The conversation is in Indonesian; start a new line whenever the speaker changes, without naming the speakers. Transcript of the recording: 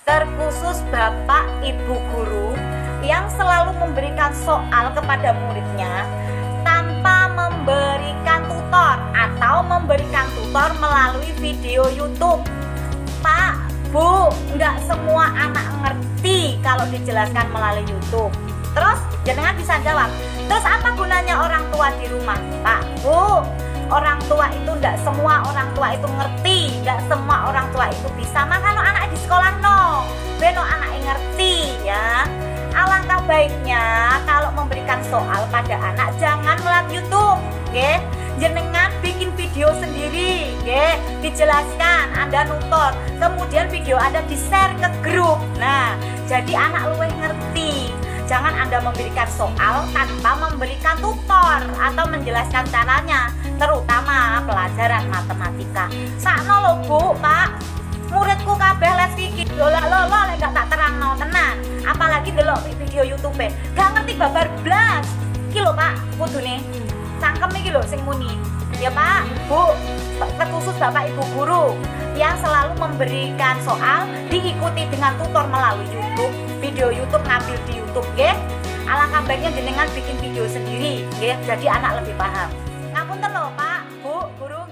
terkhusus Bapak Ibu guru yang selalu memberikan soal kepada muridnya tanpa memberikan tutor atau memberikan tutor melalui video YouTube. Pak, Bu, nggak semua anak ngerti kalau dijelaskan melalui YouTube. Terus jenengan bisa jawab, terus apa gunanya orang tua di rumah? Pak, Bu, orang tua itu nggak semua orang tua itu ngerti, nggak semua orang tua itu bisa. Makanya anak di sekolah beno anak ngerti ya. Alangkah baiknya kalau memberikan soal pada anak jangan melalui YouTube, oke? Jenengan bikin video sendiri, oke? Dijelaskan, Anda nutor, kemudian video Anda di-share ke grup. Nah, jadi anak luwih ngerti. Jangan Anda memberikan soal tanpa memberikan tutor atau menjelaskan caranya, terutama pelajaran matematika. Sakno lho Bu, Pak, muridku kabeh les iki lek gak tak terangno tenan, apalagi delok video YouTube gak ngerti babar blas. Iki lho Pak, kudune cangkem iki lho sing muni. Ya Pak, Bu, terkhusus Bapak Ibu guru yang selalu memberikan soal diikuti dengan tutor melalui YouTube, video YouTube ngambil di YouTube, nggih. Alangkah baiknya jenengan bikin video sendiri, nggih, jadi anak lebih paham. Ngapunten lho Pak, Bu, guru.